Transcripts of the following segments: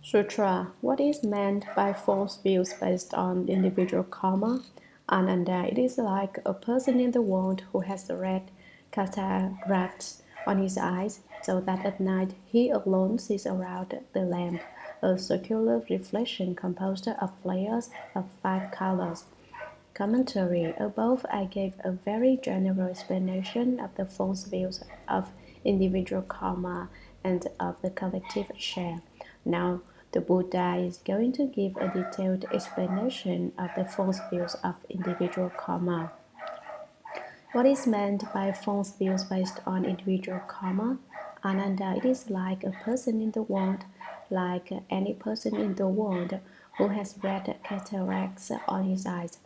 Sutra. What is meant by false views based on individual karma? Ananda. It is like a person in the world who has red cataracts on his eyes, so that at night he alone sees around the lamp a circular reflection composed of layers of 5 colors. Commentary. Above, I gave a very general explanation of the false views of individual karma and of the collective share. Now, the Buddha is going to give a detailed explanation of the false views of individual karma. What is meant by false views based on individual karma? Ananda, it is like a person in the world, like any person in the world who has red cataracts on his eyes.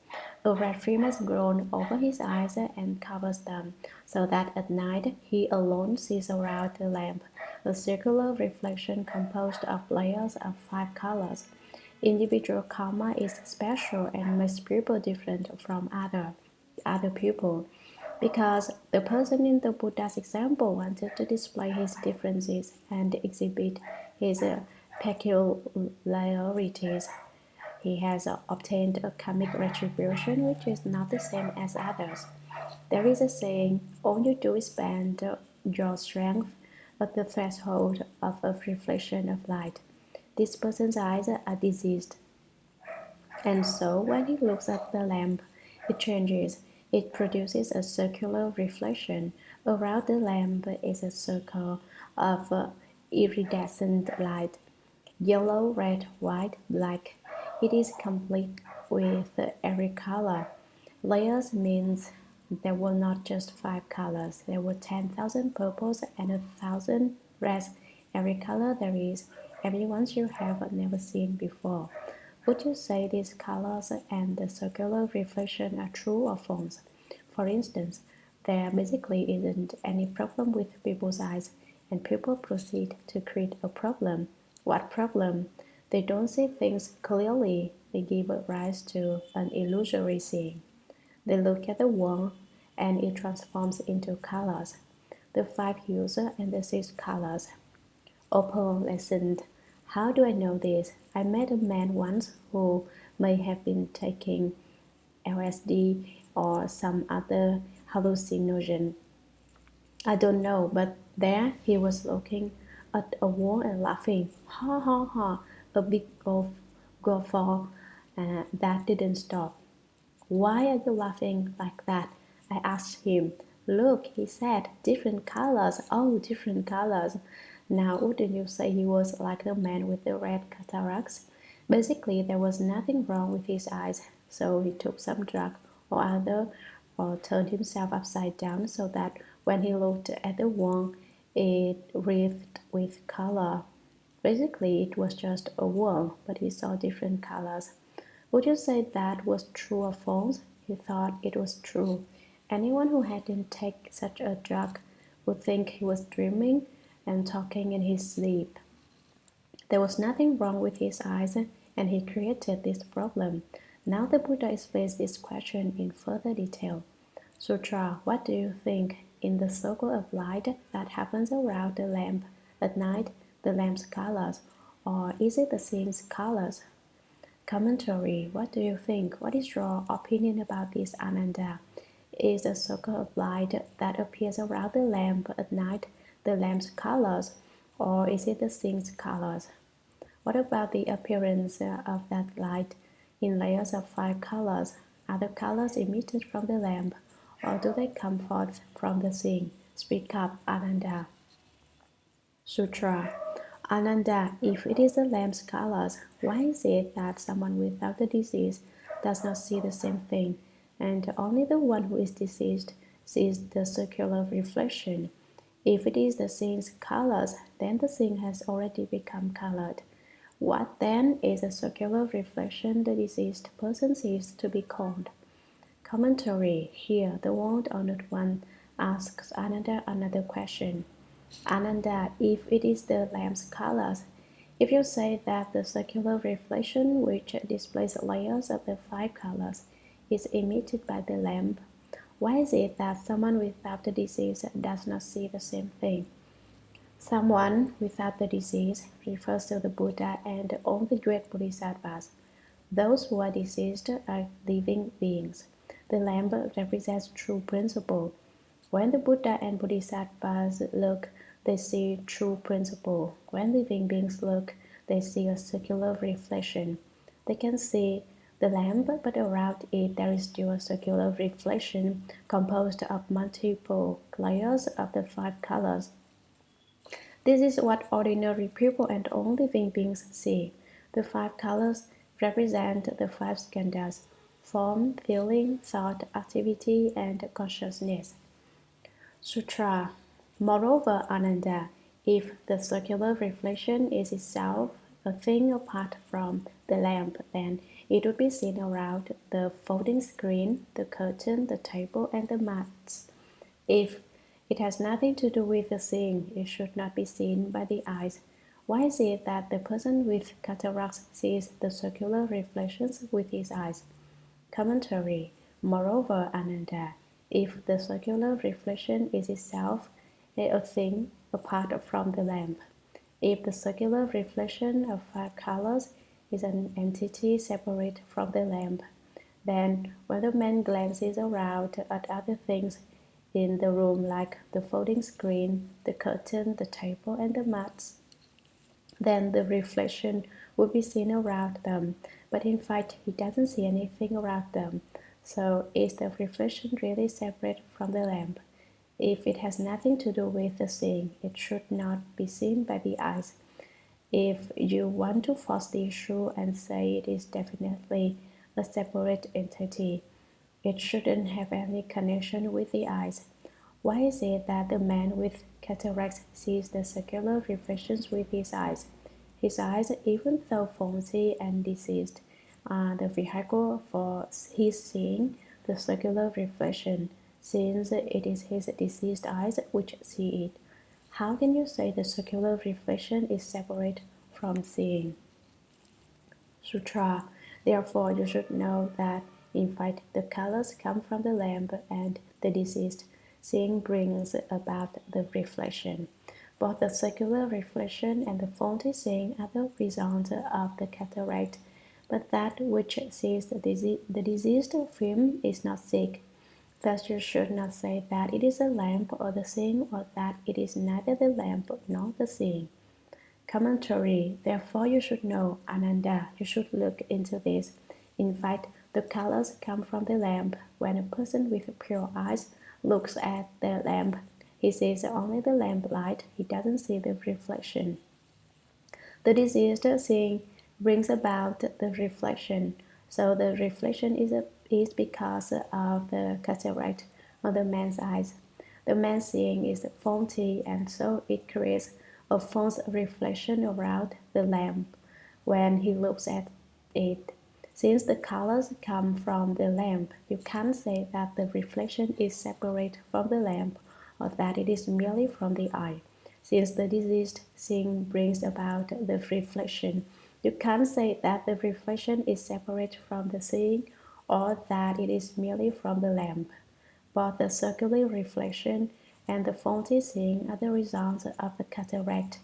A red film has grown over his eyes and covers them, so that at night he alone sees around the lamp a circular reflection composed of layers of 5 colors. Individual karma is special and makes people different from other people, because the person in the Buddha's example wanted to display his differences and exhibit his peculiarities. He has obtained a karmic retribution which is not the same as others. There is a saying, all you do is bend your strength at the threshold of a reflection of light. This person's eyes are diseased, and so when he looks at the lamp, it changes. It produces a circular reflection. Around the lamp is a circle of iridescent light, yellow, red, white, black. It is complete with every color. Layers means there were not just 5 colors, there were 10,000 purples and 1,000 reds. Every color there is, every one you have never seen before. Would you say these colors and the circular reflection are true or false? For instance, there basically isn't any problem with people's eyes, and people proceed to create a problem. What problem? They don't see things clearly. They give rise to an illusory seeing. They look at the wall, and it transforms into colors. The 5 hues and the 6 colors. Opal listened. How do I know this? I met a man once who may have been taking LSD or some other hallucinogen. I don't know, but there he was looking at a wall and laughing. Ha ha ha, a big guffaw that didn't stop. Why are you laughing like that? I asked him. Look, he said, different colors, oh, different colors. Now, wouldn't you say he was like the man with the red cataracts? Basically, there was nothing wrong with his eyes, so he took some drug or other or turned himself upside down so that when he looked at the wall, it wreathed with color. Basically, it was just a wall, but he saw different colors. Would you say that was true or false? He thought it was true. Anyone who hadn't taken such a drug would think he was dreaming and talking in his sleep. There was nothing wrong with his eyes, and he created this problem. Now the Buddha explains this question in further detail. Sutra, what do you think? In the circle of light that happens around the lamp at night, the lamp's colors, or is it the scene's colors? Commentary. What do you think? What is your opinion about this, Ananda? Is a circle of light that appears around the lamp at night the lamp's colors, or is it the scene's colors? What about the appearance of that light in layers of 5 colors? Are the colors emitted from the lamp, or do they come forth from the scene? Speak up, Ananda. Sutra. Ananda, if it is the lamp's colors, why is it that someone without the disease does not see the same thing, and only the one who is diseased sees the circular reflection? If it is the scene's colors, then the scene has already become colored. What then is a circular reflection the diseased person sees to be called? Commentary. Here, the world-honored one asks Ananda another question. Ananda, if it is the lamp's colors, if you say that the circular reflection which displays layers of the 5 colors is emitted by the lamp, why is it that someone without the disease does not see the same thing? Someone without the disease refers to the Buddha and all the great Bodhisattvas. Those who are deceased are living beings. The lamp represents true principle. When the Buddha and Bodhisattvas look, they see true principle. When living beings look, they see a circular reflection. They can see the lamp, but around it there is still a circular reflection composed of multiple layers of the five colors. This is what ordinary people and all living beings see. The five colors represent the five skandhas: form, feeling, thought, activity, and consciousness. Sutra. Moreover, Ananda, if the circular reflection is itself a thing apart from the lamp, then it would be seen around the folding screen, the curtain, the table, and the mats. If it has nothing to do with the seeing, it should not be seen by the eyes. Why is it that the person with cataracts sees the circular reflections with his eyes? Commentary. Moreover, Ananda, if the circular reflection is itself a thing apart from the lamp, if the circular reflection of five colors is an entity separate from the lamp, then when the man glances around at other things in the room like the folding screen, the curtain, the table, and the mats, then the reflection would be seen around them, but in fact he doesn't see anything around them. So is the reflection really separate from the lamp? If it has nothing to do with the seeing, it should not be seen by the eyes. If you want to force the issue and say it is definitely a separate entity, it shouldn't have any connection with the eyes. Why is it that the man with cataracts sees the circular reflections with his eyes? His eyes, even though faulty and diseased, are the vehicle for his seeing the circular reflection, since it is his diseased eyes which see it. How can you say the circular reflection is separate from seeing? Sutra. Therefore, you should know that, in fact, the colors come from the lamp and the diseased. Seeing brings about the reflection. Both the circular reflection and the faulty seeing are the result of the cataract, but that which sees the diseased film is not sick. Thus you should not say that it is a lamp or the seeing, or that it is neither the lamp nor the seeing. Commentary. Therefore you should know, Ananda, you should look into this. In fact, the colors come from the lamp. When a person with pure eyes looks at the lamp, he sees only the lamp light, he doesn't see the reflection. The diseased seeing brings about the reflection. So the reflection is because of the cataract on the man's eyes. The man's seeing is faulty, and so it creates a false reflection around the lamp when he looks at it. Since the colors come from the lamp, you can't say that the reflection is separate from the lamp, or that it is merely from the eye. Since the diseased seeing brings about the reflection, you can't say that the reflection is separate from the seeing, or that it is merely from the lamp. Both the circular reflection and the faulty seeing are the result of the cataract.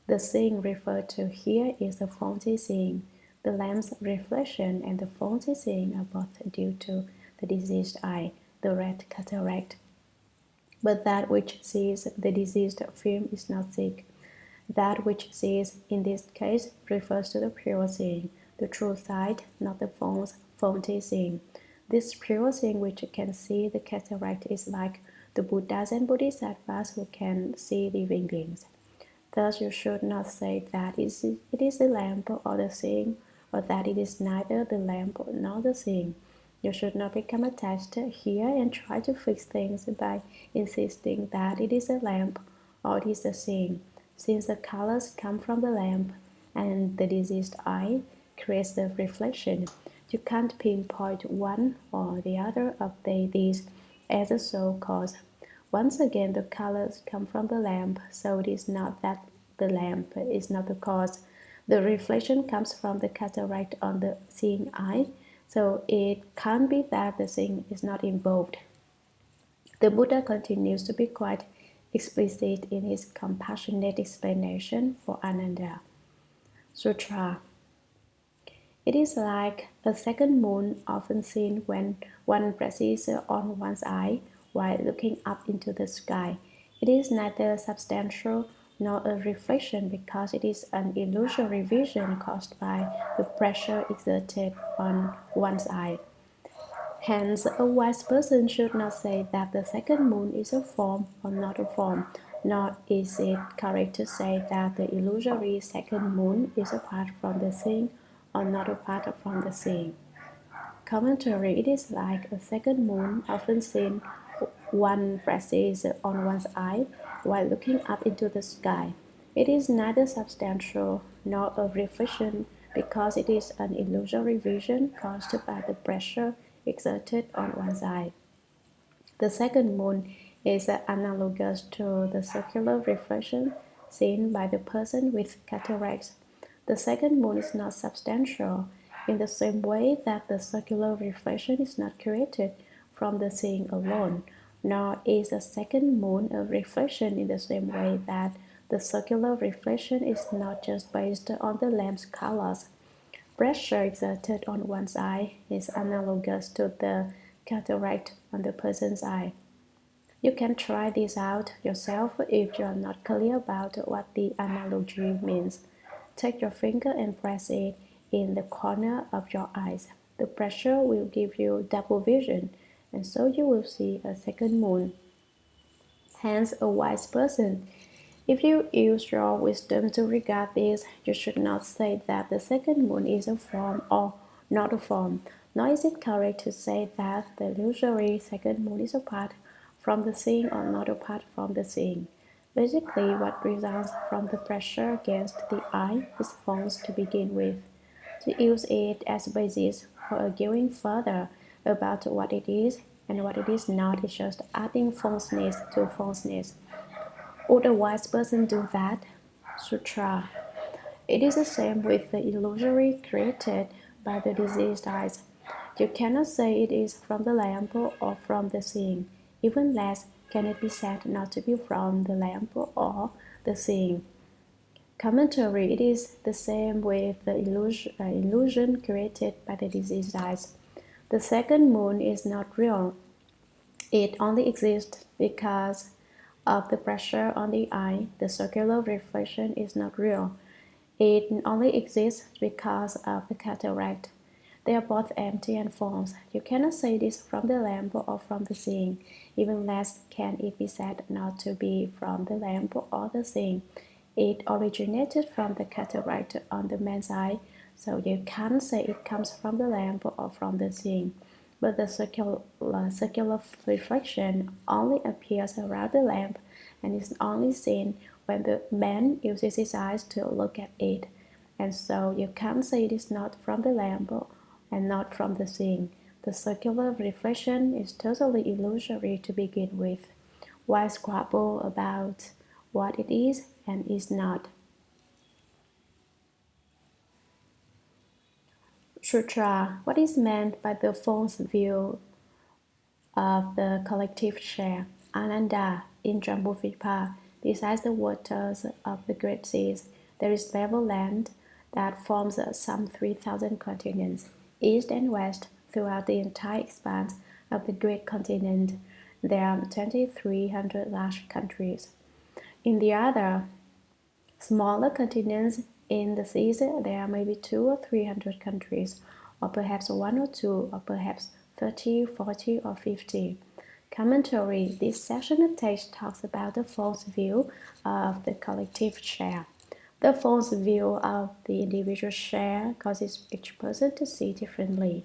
The seeing referred to here is the faulty seeing. The lamp's reflection and the faulty seeing are both due to the diseased eye, the red cataract. But that which sees the diseased film is not sick. That which sees in this case refers to the pure seeing, the true sight, not the false, faulty seeing. This pure seeing which can see the cataract is like the Buddhas and Bodhisattvas who can see living beings. Thus you should not say that it is the lamp or the seeing, or that it is neither the lamp nor the seeing. You should not become attached here and try to fix things by insisting that it is the lamp or it is the seeing. Since the colors come from the lamp and the diseased eye creates the reflection, you can't pinpoint one or the other of these as a sole cause. Once again, the colors come from the lamp, so it is not that the lamp is not the cause. The reflection comes from the cataract on the seeing eye, so it can't be that the seeing is not involved. The Buddha continues to be quite explicit in his compassionate explanation for Ananda. Sutra. It is like a second moon often seen when one presses on one's eye while looking up into the sky. It is neither substantial nor a reflection because it is an illusory vision caused by the pressure exerted on one's eye. Hence, a wise person should not say that the second moon is a form or not a form, nor is it correct to say that the illusory second moon is apart from the seeing or not apart from the seeing. Commentary. It is like a second moon often seen one presses on one's eye while looking up into the sky. It is neither substantial nor a reflection because it is an illusory vision caused by the pressure exerted on one's eye. The second moon is analogous to the circular reflection seen by the person with cataracts. The second moon is not substantial in the same way that the circular reflection is not created from the seeing alone, nor is the second moon a reflection in the same way that the circular reflection is not just based on the lamp's colors. Pressure exerted on one's eye is analogous to the cataract on the person's eye. You can try this out yourself if you are not clear about what the analogy means. Take your finger and press it in the corner of your eyes. The pressure will give you double vision, and so you will see a second moon. Hence, a wise person. If you use your wisdom to regard this, you should not say that the second moon is a form or not a form, nor is it correct to say that the illusory second moon is apart from the seeing or not apart from the seeing. Basically, what results from the pressure against the eye is false to begin with. To use it as basis for arguing further about what it is and what it is not is just adding falseness to falseness. Would a wise person do that? Sutra. It is the same with the illusory created by the diseased eyes. You cannot say it is from the lamp or from the seeing. Even less can it be said not to be from the lamp or the seeing. Commentary. It is the same with the illusion created by the diseased eyes. The second moon is not real. It only exists because of the pressure on the eye. The circular reflection is not real. It only exists because of the cataract. They are both empty and false. You cannot say this from the lamp or from the seeing. Even less can it be said not to be from the lamp or the seeing. It originated from the cataract on the man's eye, so you can't say it comes from the lamp or from the seeing. But the circular reflection only appears around the lamp and is only seen when the man uses his eyes to look at it. And so you can't say it is not from the lamp and not from the seeing. The circular reflection is totally illusory to begin with. Why squabble about what it is and is not? Sutra. What is meant by the false view of the collective share? Ananda. In Jambudvipa, besides the waters of the great seas, there is level land that forms some 3,000 continents, east and west, throughout the entire expanse of the great continent. There are 2,300 large countries. In the other smaller continents, in the seas, there are maybe 200 or 300 countries, or perhaps 1 or 2, or perhaps 30, 40, or 50. Commentary. This section of text talks about the false view of the collective share. The false view of the individual share causes each person to see differently.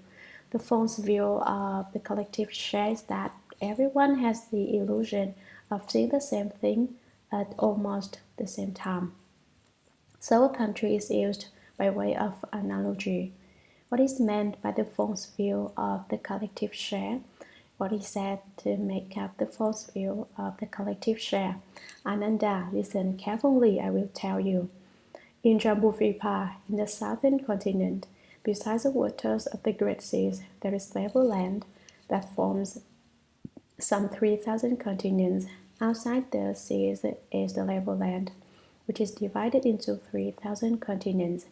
The false view of the collective share is that everyone has the illusion of seeing the same thing at almost the same time. So a country is used by way of analogy. What is meant by the false view of the collective share? What is said to make up the false view of the collective share? Ananda, listen carefully, I will tell you. In Jambudvipa, in the southern continent, besides the waters of the great seas, there is level land that forms some 3,000 continents, Outside the seas is the level land, which is divided into 3,000 continents,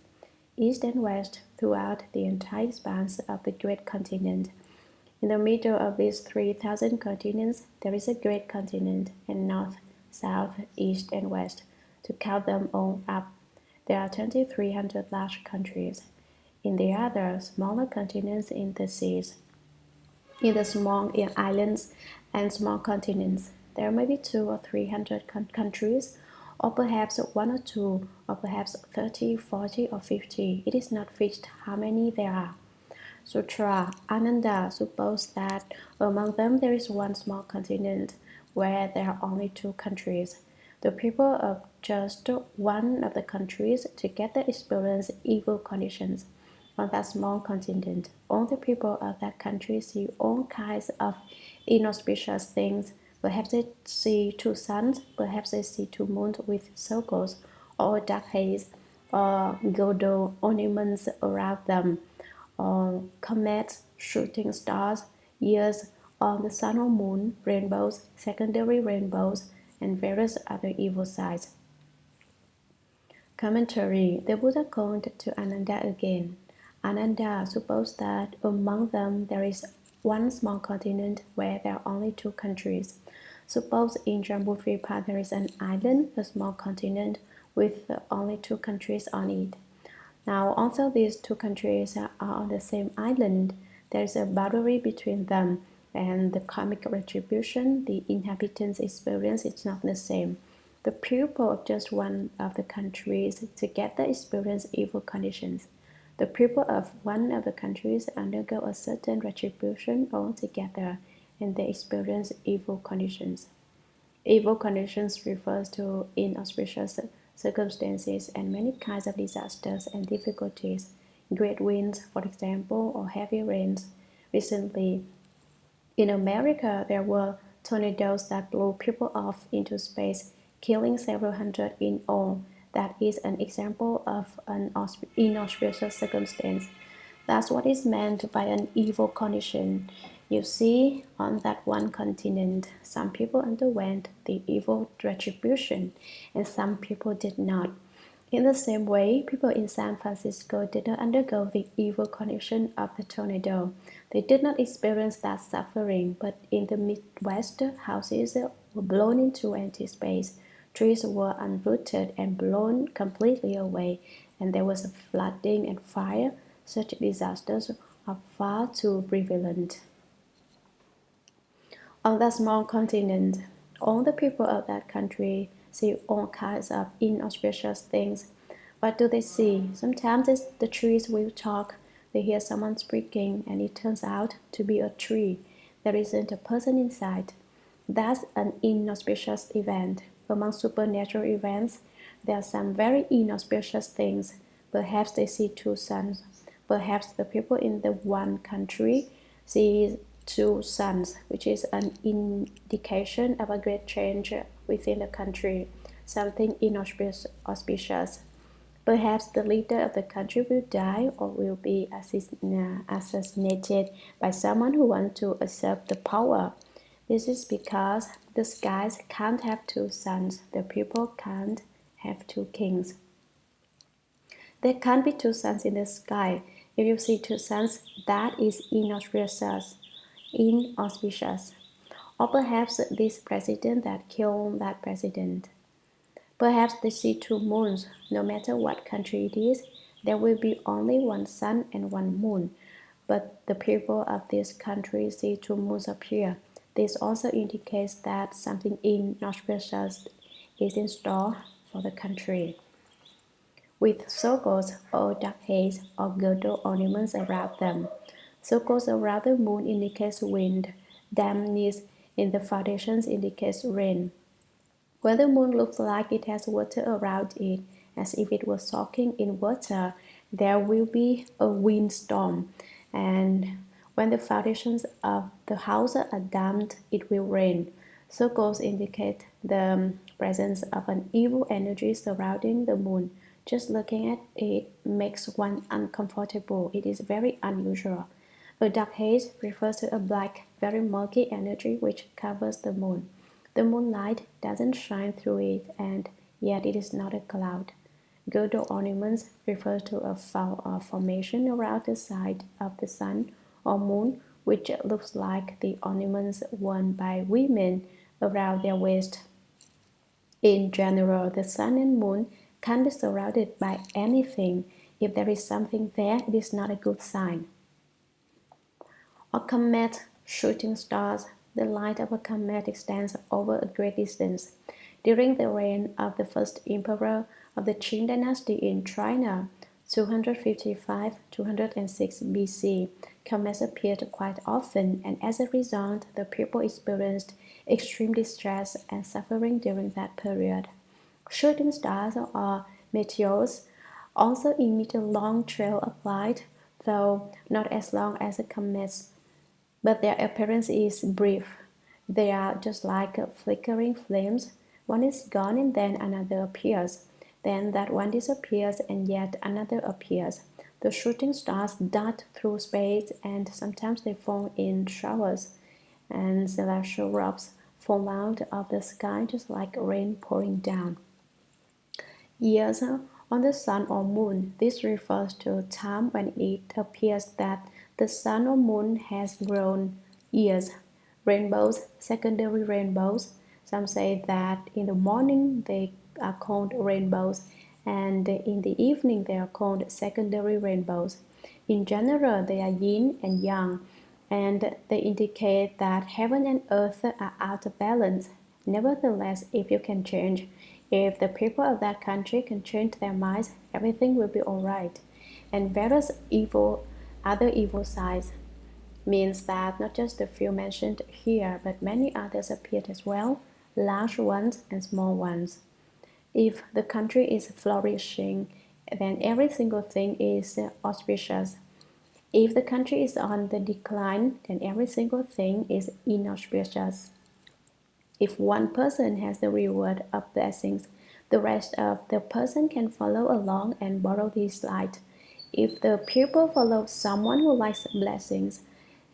east and west throughout the entire expanse of the great continent. In the middle of these 3,000 continents, there is a great continent, and north, south, east, and west. To count them all up, there are 2,300 large countries. In the other smaller continents in the seas, in the small islands and small continents, there may be 200 or 300 countries, or perhaps one or two, or perhaps 30, 40, or 50. It is not fixed how many there are. Sutra Ananda supposed that among them there is one small continent where there are only two countries. The people of just one of the countries together experience evil conditions. On that small continent, all the people of that country see all kinds of inauspicious things. Perhaps they see two suns, perhaps they see two moons with circles, or dark haze, or golden ornaments around them, or comets, shooting stars, years on the sun or moon, rainbows, secondary rainbows, and various other evil sights. Commentary. The Buddha called to Ananda again. Ananda supposed that among them there is one small continent where there are only two countries. Suppose in Jambudvipa there is an island, a small continent, with only two countries on it. Now, although these two countries are on the same island, there is a boundary between them, and the karmic retribution the inhabitants experience is not the same. The people of just one of the countries together experience evil conditions. The people of one of the countries undergo a certain retribution altogether, and they experience evil conditions. Evil conditions refers to inauspicious circumstances and many kinds of disasters and difficulties. Great winds, for example, or heavy rains. Recently, in America, there were tornadoes that blew people off into space, killing several hundred in all. That is an example of an inauspicious circumstance. That's what is meant by an evil condition. You see, on that one continent, some people underwent the evil retribution, and some people did not. In the same way, people in San Francisco did not undergo the evil condition of the tornado. They did not experience that suffering, but in the Midwest, houses were blown into empty space. Trees were uprooted and blown completely away, and there was a flooding and fire. Such disasters are far too prevalent. On that small continent, all the people of that country see all kinds of inauspicious things. What do they see? Sometimes the trees will talk. They hear someone speaking, and it turns out to be a tree. There isn't a person inside. That's an inauspicious event. Among supernatural events, there are some very inauspicious things. Perhaps they see two suns. Perhaps the people in the one country see two suns, which is an indication of a great change within the country, something inauspicious. Perhaps the leader of the country will die or will be assassinated by someone who wants to usurp the power. This is because the skies can't have two suns, the people can't have two kings. There can't be two suns in the sky. If you see two suns, that is inauspicious. Or perhaps this president that killed that president. Perhaps they see two moons. No matter what country it is, there will be only one sun and one moon. But the people of this country see two moons appear. This also indicates that something inauspicious is in store for the country. With circles or dark haze or golden ornaments around them. Circles around the moon indicates wind. Dampness in the foundations indicates rain. When the moon looks like it has water around it, as if it was soaking in water, there will be a windstorm. And when the foundations of the house are damped, it will rain. Circles indicate the presence of an evil energy surrounding the moon. Just looking at it makes one uncomfortable. It is very unusual. A dark haze refers to a black, very murky energy which covers the moon. The moonlight doesn't shine through it, and yet it is not a cloud. Girdle ornaments refer to a formation around the side of the sun or moon, which looks like the ornaments worn by women around their waist. In general, the sun and moon can be surrounded by anything. If there is something there, it is not a good sign. A comet, shooting stars. The light of a comet extends over a great distance. During the reign of the first emperor of the Qing dynasty in China, 255-206 BC, comets appeared quite often, and as a result, the people experienced extreme distress and suffering during that period. Shooting stars or meteors also emit a long trail of light, though not as long as a comet's, but their appearance is brief. They are just like flickering flames. One is gone and then another appears. Then that one disappears and yet another appears. The shooting stars dart through space and sometimes they fall in showers. And celestial robes fall out of the sky just like rain pouring down. Years on the sun or moon. This refers to time when it appears that the sun or moon has grown years. Rainbows, secondary rainbows. Some say that in the morning they are called rainbows, and in the evening they are called secondary rainbows. In general, they are yin and yang, and they indicate that heaven and earth are out of balance. Nevertheless, if you can change, if the people of that country can change their minds, everything will be all right. And various other evil sides means that not just the few mentioned here, but many others appeared as well, large ones and small ones. If the country is flourishing, then every single thing is auspicious. If the country is on the decline, then every single thing is inauspicious. If one person has the reward of blessings, the rest of the person can follow along and borrow his light. If the people follow someone who likes blessings,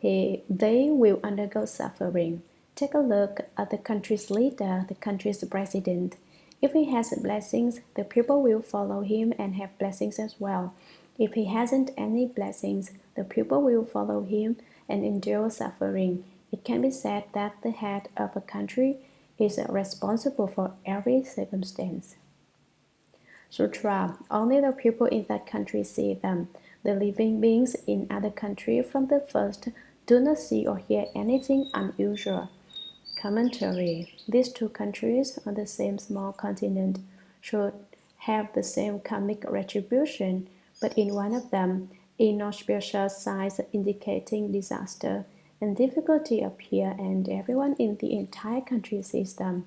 they will undergo suffering. Take a look at the country's leader, the country's president. If he has blessings, the people will follow him and have blessings as well. If he hasn't any blessings, the people will follow him and endure suffering. It can be said that the head of a country is responsible for every circumstance. Sutra. Only the people in that country see them. The living beings in other countries from the first do not see or hear anything unusual. Commentary. These two countries on the same small continent should have the same karmic retribution, but in one of them, inauspicious signs indicating disaster and difficulty appear, and everyone in the entire country sees them.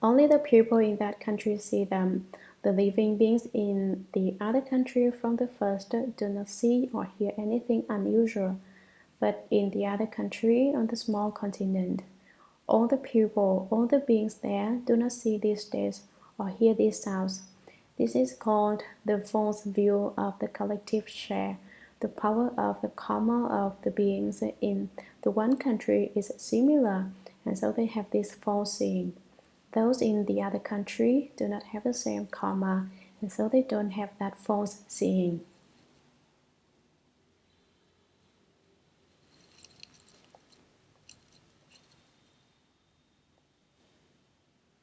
Only the people in that country see them. The living beings in the other country from the first do not see or hear anything unusual, but in the other country on the small continent, all the people, all the beings there do not see these days or hear these sounds. This is called the false view of the collective share. The power of the karma of the beings in the one country is similar, and so they have this false seeing. Those in the other country do not have the same karma, and so they don't have that false seeing.